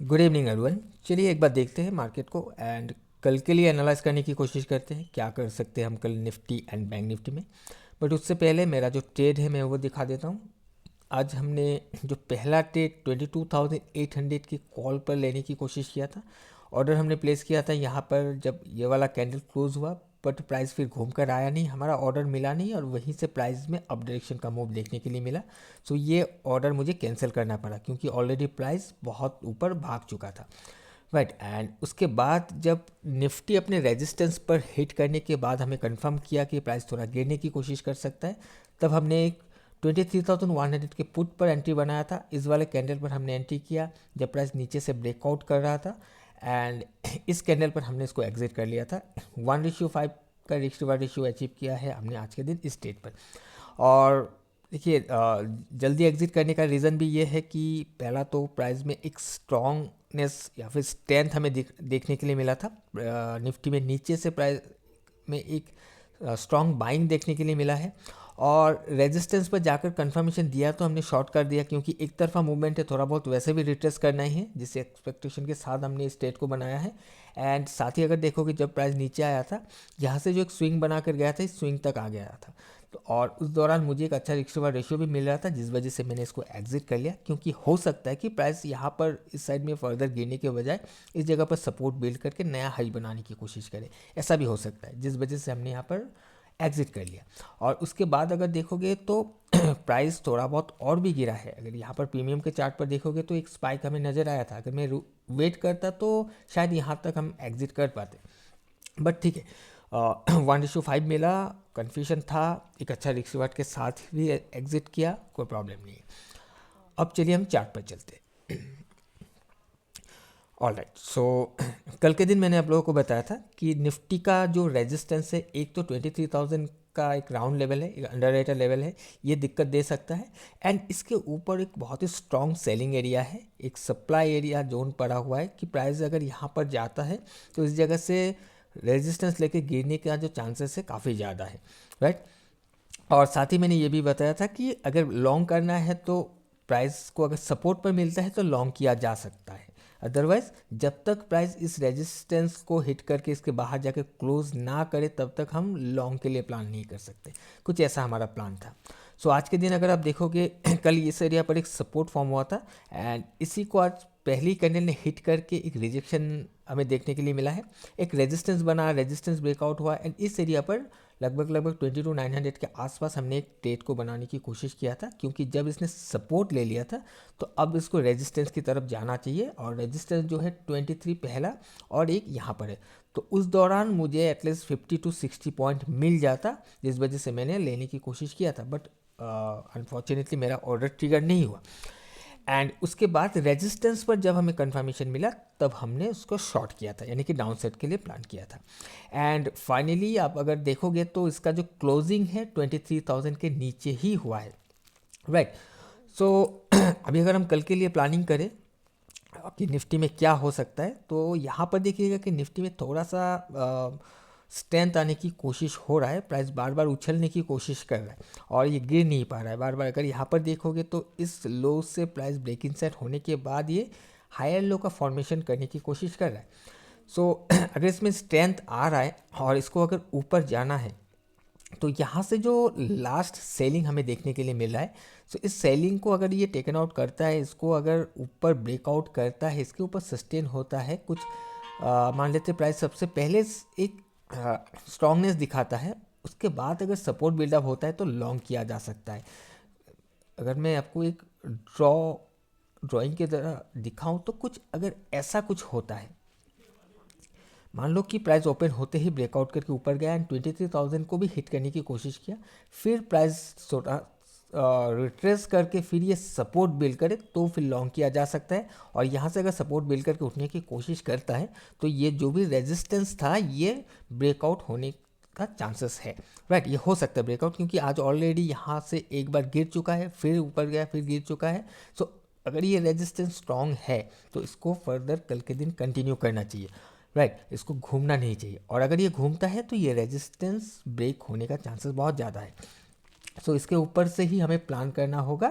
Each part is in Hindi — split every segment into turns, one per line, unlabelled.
Good evening everyone. चलिए एक बार देखते हैं मार्केट को एंड कल के लिए एनालाइज करने की कोशिश करते हैं क्या कर सकते हैं हम कल निफ्टी एंड बैंक निफ्टी में। बट उससे पहले मेरा जो ट्रेड है मैं वो दिखा देता हूँ। आज हमने जो पहला ट्रेड 22,800 की कॉल पर लेने की कोशिश किया था। ऑर्डर हमने प्लेस किया था यहाँ पर जब ये वाला कैंडल क्लोज हुआ, बट प्राइस फिर घूम कर आया नहीं, हमारा ऑर्डर मिला नहीं और वहीं से प्राइस में अप डायरेक्शन का मूव देखने के लिए मिला। सो ये ऑर्डर मुझे कैंसिल करना पड़ा क्योंकि ऑलरेडी प्राइस बहुत ऊपर भाग चुका था। राइट एंड उसके बाद जब निफ्टी अपने रेजिस्टेंस पर हिट करने के बाद हमें कंफर्म किया कि प्राइस थोड़ा गिरने की कोशिश कर सकता है, तब हमने एक 23,100 के पुट पर एंट्री बनाया था। इस वाले कैंडल पर हमने एंट्री किया जब प्राइस नीचे से ब्रेकआउट कर रहा था एंड इस कैंडल पर हमने इसको एग्जिट कर लिया था। 1:5 का रिस्क रिवार्ड रेशियो अचीव किया है हमने आज के दिन इस डेट पर। और देखिए जल्दी एग्जिट करने का रीज़न भी ये है कि पहला तो प्राइस में एक स्ट्रॉन्गनेस या फिर स्ट्रेंथ हमें देखने के लिए मिला था। निफ्टी में नीचे से प्राइस में एक स्ट्रॉन्ग बाइंग देखने के लिए मिला है और रेजिस्टेंस पर जाकर कंफर्मेशन दिया तो हमने शॉर्ट कर दिया क्योंकि एक तरफा मूवमेंट है, थोड़ा बहुत वैसे भी रिट्रेस करना ही है जिस एक्सपेक्टेशन के साथ हमने इस स्टेट को बनाया है। एंड साथ ही अगर देखोगे जब प्राइस नीचे आया था, यहाँ से जो एक स्विंग बना कर गया था इस स्विंग तक आ गया था, तो और उस दौरान मुझे एक अच्छा रिस्क रिवार्ड रेशियो भी मिल रहा था जिस वजह से मैंने इसको एग्जिट कर लिया क्योंकि हो सकता है कि प्राइस यहाँ पर इस साइड में फर्दर गिरने के बजाय इस जगह पर सपोर्ट बिल्ड करके नया हाई बनाने की कोशिश करे, ऐसा भी हो सकता है जिस वजह से हमने यहाँ पर एग्जिट कर लिया। और उसके बाद अगर देखोगे तो प्राइस थोड़ा बहुत और भी गिरा है। अगर यहाँ पर प्रीमियम के चार्ट पर देखोगे तो एक स्पाइक हमें नज़र आया था, अगर मैं वेट करता तो शायद यहाँ तक हम एग्जिट कर पाते, बट ठीक है। 1:5 मिला, कन्फ्यूजन था, एक अच्छा रिस्क रिवार्ड के साथ भी एग्जिट किया, कोई प्रॉब्लम नहीं है। अब चलिए हम चार्ट पर चलते हैं। ऑल राइट, सो कल के दिन मैंने आप लोगों को बताया था कि निफ्टी का जो रेजिस्टेंस है एक तो 23,000 का एक राउंड लेवल है, एक अंडर लेवल है, ये दिक्कत दे सकता है। एंड इसके ऊपर एक बहुत ही स्ट्रॉन्ग सेलिंग एरिया है, एक सप्लाई एरिया जोन पड़ा हुआ है कि प्राइस अगर यहाँ पर जाता है तो इस जगह से रेजिस्टेंस लेके गिरने का जो चांसेस है काफ़ी ज़्यादा है। राइट, और साथ ही मैंने ये भी बताया था कि अगर लॉन्ग करना है तो प्राइस को अगर सपोर्ट पर मिलता है तो लॉन्ग किया जा सकता है, अदरवाइज जब तक प्राइस इस रेजिस्टेंस को हिट करके इसके बाहर जाकर क्लोज ना करे तब तक हम लॉन्ग के लिए प्लान नहीं कर सकते। कुछ ऐसा हमारा प्लान था। सो आज के दिन अगर आप देखोगे कल इस एरिया पर एक सपोर्ट फॉर्म हुआ था एंड इसी को आज पहली कैंडल ने हिट करके एक रिजेक्शन हमें देखने के लिए मिला है, एक रेजिस्टेंस बना, रेजिस्टेंस ब्रेकआउट हुआ एंड इस एरिया पर लगभग 22,900 के आसपास हमने एक ट्रेड को बनाने की कोशिश किया था क्योंकि जब इसने सपोर्ट ले लिया था तो अब इसको रेजिस्टेंस की तरफ जाना चाहिए और रेजिस्टेंस जो है 23 पहला और एक यहाँ पर है, तो उस दौरान मुझे एटलीस्ट 50 to 60 पॉइंट मिल जाता जिस वजह से मैंने लेने की कोशिश किया था, बट अनफॉर्चुनेटली मेरा ऑर्डर ट्रिगर नहीं हुआ। एंड उसके बाद रेजिस्टेंस पर जब हमें कंफर्मेशन मिला तब हमने उसको शॉर्ट किया था, यानी कि डाउन सेट के लिए प्लान किया था। एंड फाइनली आप अगर देखोगे तो इसका जो क्लोजिंग है 23,000 के नीचे ही हुआ है। राइट, सो अभी अगर हम कल के लिए प्लानिंग करें कि निफ्टी में क्या हो सकता है, तो यहाँ पर देखिएगा कि निफ्टी में थोड़ा सा स्ट्रेंथ आने की कोशिश हो रहा है, प्राइस बार बार उछलने की कोशिश कर रहा है और ये गिर नहीं पा रहा है बार बार। अगर यहाँ पर देखोगे तो इस लो से प्राइस ब्रेकिंग सेट होने के बाद ये हायर लो का फॉर्मेशन करने की कोशिश कर रहा है। सो अगर इसमें स्ट्रेंथ आ रहा है और इसको अगर ऊपर जाना है तो यहाँ से जो लास्ट सेलिंग हमें देखने के लिए मिल रहा है, सो इस सेलिंग को अगर ये टेकन आउट करता है, इसको अगर ऊपर ब्रेकआउट करता है, इसके ऊपर सस्टेन होता है कुछ मान लेते प्राइस सबसे पहले एक स्ट्रांगनेस दिखाता है, उसके बाद अगर सपोर्ट बिल्डअप होता है तो लॉन्ग किया जा सकता है। अगर मैं आपको एक ड्राइंग की तरह दिखाऊं तो कुछ अगर ऐसा कुछ होता है, मान लो कि प्राइस ओपन होते ही ब्रेकआउट करके ऊपर गया एंड 23,000 को भी हिट करने की कोशिश किया, फिर प्राइस थोड़ा रिट्रेस करके फिर ये सपोर्ट बिल्ड करे तो फिर लॉन्ग किया जा सकता है। और यहाँ से अगर सपोर्ट बिल्ड करके उठने की कोशिश करता है तो ये जो भी रेजिस्टेंस था ये ब्रेकआउट होने का चांसेस है। राइट, ये हो सकता है ब्रेकआउट क्योंकि आज ऑलरेडी यहाँ से एक बार गिर चुका है, फिर ऊपर गया, फिर गिर चुका है। सो अगर ये रेजिस्टेंस स्ट्रॉन्ग है तो इसको फर्दर कल के दिन कंटिन्यू करना चाहिए। राइट, इसको घूमना नहीं चाहिए और अगर ये घूमता है तो ये रेजिस्टेंस ब्रेक होने का चांसेस बहुत ज़्यादा है। सो इसके ऊपर से ही हमें प्लान करना होगा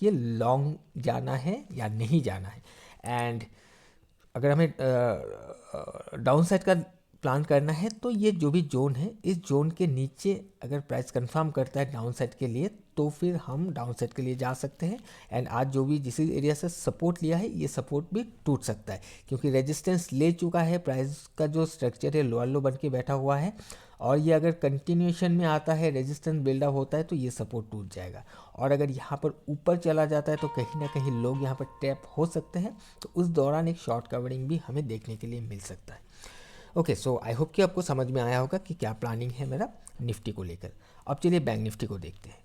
कि लॉन्ग जाना है या नहीं जाना है। एंड अगर हमें डाउन साइड का प्लान करना है तो ये जो भी जोन है, इस जोन के नीचे अगर प्राइस कंफर्म करता है डाउन साइड के लिए तो फिर हम डाउन साइड के लिए जा सकते हैं। एंड आज जो भी जिस एरिया से सपोर्ट लिया है ये सपोर्ट भी टूट सकता है, क्योंकि रेजिस्टेंस ले चुका है, प्राइस का जो स्ट्रक्चर है लोअर लो बन के बैठा हुआ है, और ये अगर कंटिन्यूएशन में आता है, रेजिस्टेंस बिल्डअप होता है तो ये सपोर्ट टूट जाएगा। और अगर यहाँ पर ऊपर चला जाता है तो कहीं ना कहीं लोग यहाँ पर टैप हो सकते हैं, तो उस दौरान एक शॉर्ट कवरिंग भी हमें देखने के लिए मिल सकता है। ओके, सो आई होप कि आपको समझ में आया होगा कि क्या प्लानिंग है मेरा निफ्टी को लेकर। अब चलिए बैंक निफ्टी को देखते हैं।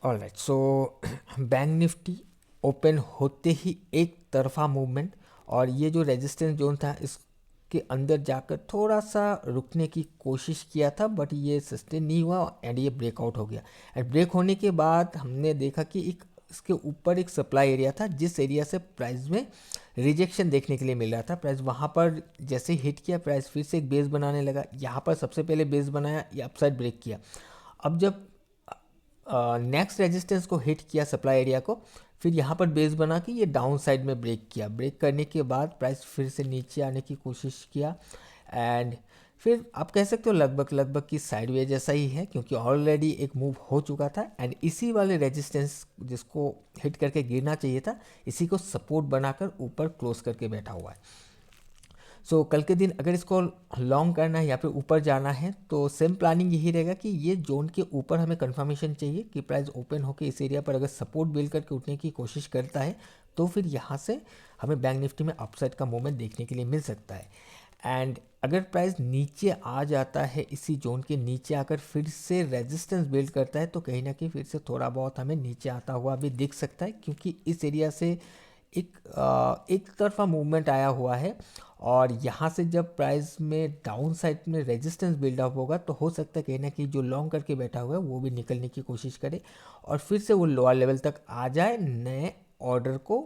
Alright, so bank Nifty open होते ही एक तरफा मूवमेंट, और ये जो रेजिस्टेंस जोन था इसके अंदर जाकर थोड़ा सा रुकने की कोशिश किया था, बट ये सस्टेन नहीं हुआ एंड ये ब्रेकआउट हो गया। एंड ब्रेक होने के बाद हमने देखा कि एक इसके ऊपर एक सप्लाई एरिया था, जिस एरिया से प्राइस में रिजेक्शन देखने के लिए मिल रहा था। प्राइस वहाँ पर जैसे हिट किया, प्राइस फिर से एक बेस बनाने लगा। यहाँ पर सबसे पहले बेस बनाया, ये अपसाइड ब्रेक किया। अब जब नेक्स्ट रेजिस्टेंस को हिट किया सप्लाई एरिया को, फिर यहाँ पर बेस बना के ये डाउन साइड में ब्रेक किया। ब्रेक करने के बाद प्राइस फिर से नीचे आने की कोशिश किया, एंड फिर आप कह सकते हो लगभग की साइडवेज जैसा ही है, क्योंकि ऑलरेडी एक मूव हो चुका था। एंड इसी वाले रेजिस्टेंस जिसको हिट करके गिरना चाहिए था, इसी को सपोर्ट बनाकर ऊपर क्लोज करके बैठा हुआ है। सो कल के दिन अगर इसको लॉन्ग करना है या फिर ऊपर जाना है तो सेम प्लानिंग यही रहेगा कि ये जोन के ऊपर हमें कंफर्मेशन चाहिए कि प्राइस ओपन होकर इस एरिया पर अगर सपोर्ट बिल्ड करके उठने की कोशिश करता है तो फिर यहाँ से हमें बैंक निफ्टी में अपसाइड का मूवमेंट देखने के लिए मिल सकता है। एंड अगर प्राइस नीचे आ जाता है, इसी जोन के नीचे आकर फिर से रेजिस्टेंस बिल्ड करता है, तो कहीं ना कहीं फिर से थोड़ा बहुत हमें नीचे आता हुआ भी दिख सकता है, क्योंकि इस एरिया से एक तरफा मूवमेंट आया हुआ है। और यहाँ से जब प्राइस में डाउन साइड में रेजिस्टेंस बिल्डअप होगा तो हो सकता है कहीं ना कहीं जो लॉन्ग करके बैठा हुआ है वो भी निकलने की कोशिश करे और फिर से वो लोअर लेवल तक आ जाए नए ऑर्डर को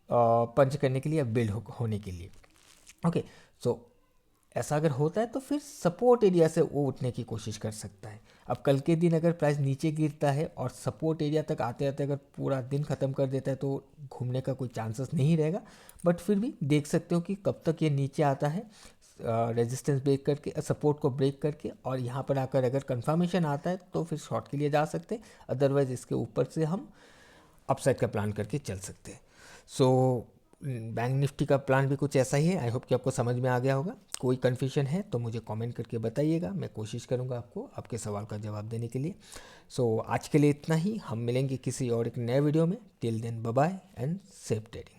पंच करने के लिए या बिल्ड होने के लिए। ओके, सो ऐसा अगर होता है तो फिर सपोर्ट एरिया से वो उठने की कोशिश कर सकता है। अब कल के दिन अगर प्राइस नीचे गिरता है और सपोर्ट एरिया तक आते आते अगर पूरा दिन ख़त्म कर देता है तो घूमने का कोई चांसेस नहीं रहेगा, बट फिर भी देख सकते हो कि कब तक ये नीचे आता है रेजिस्टेंस ब्रेक करके, सपोर्ट को ब्रेक करके, और यहाँ पर आकर अगर कंफर्मेशन आता है तो फिर शॉर्ट के लिए जा सकते हैं, अदरवाइज इसके ऊपर से हम अपसाइड का प्लान करके चल सकते हैं। सो बैंक निफ्टी का प्लान भी कुछ ऐसा ही है। आई होप कि आपको समझ में आ गया होगा। कोई कन्फ्यूजन है तो मुझे कमेंट करके बताइएगा, मैं कोशिश करूँगा आपके सवाल का जवाब देने के लिए। सो आज के लिए इतना ही, हम मिलेंगे किसी और एक नए वीडियो में। Till then bye bye and safe trading.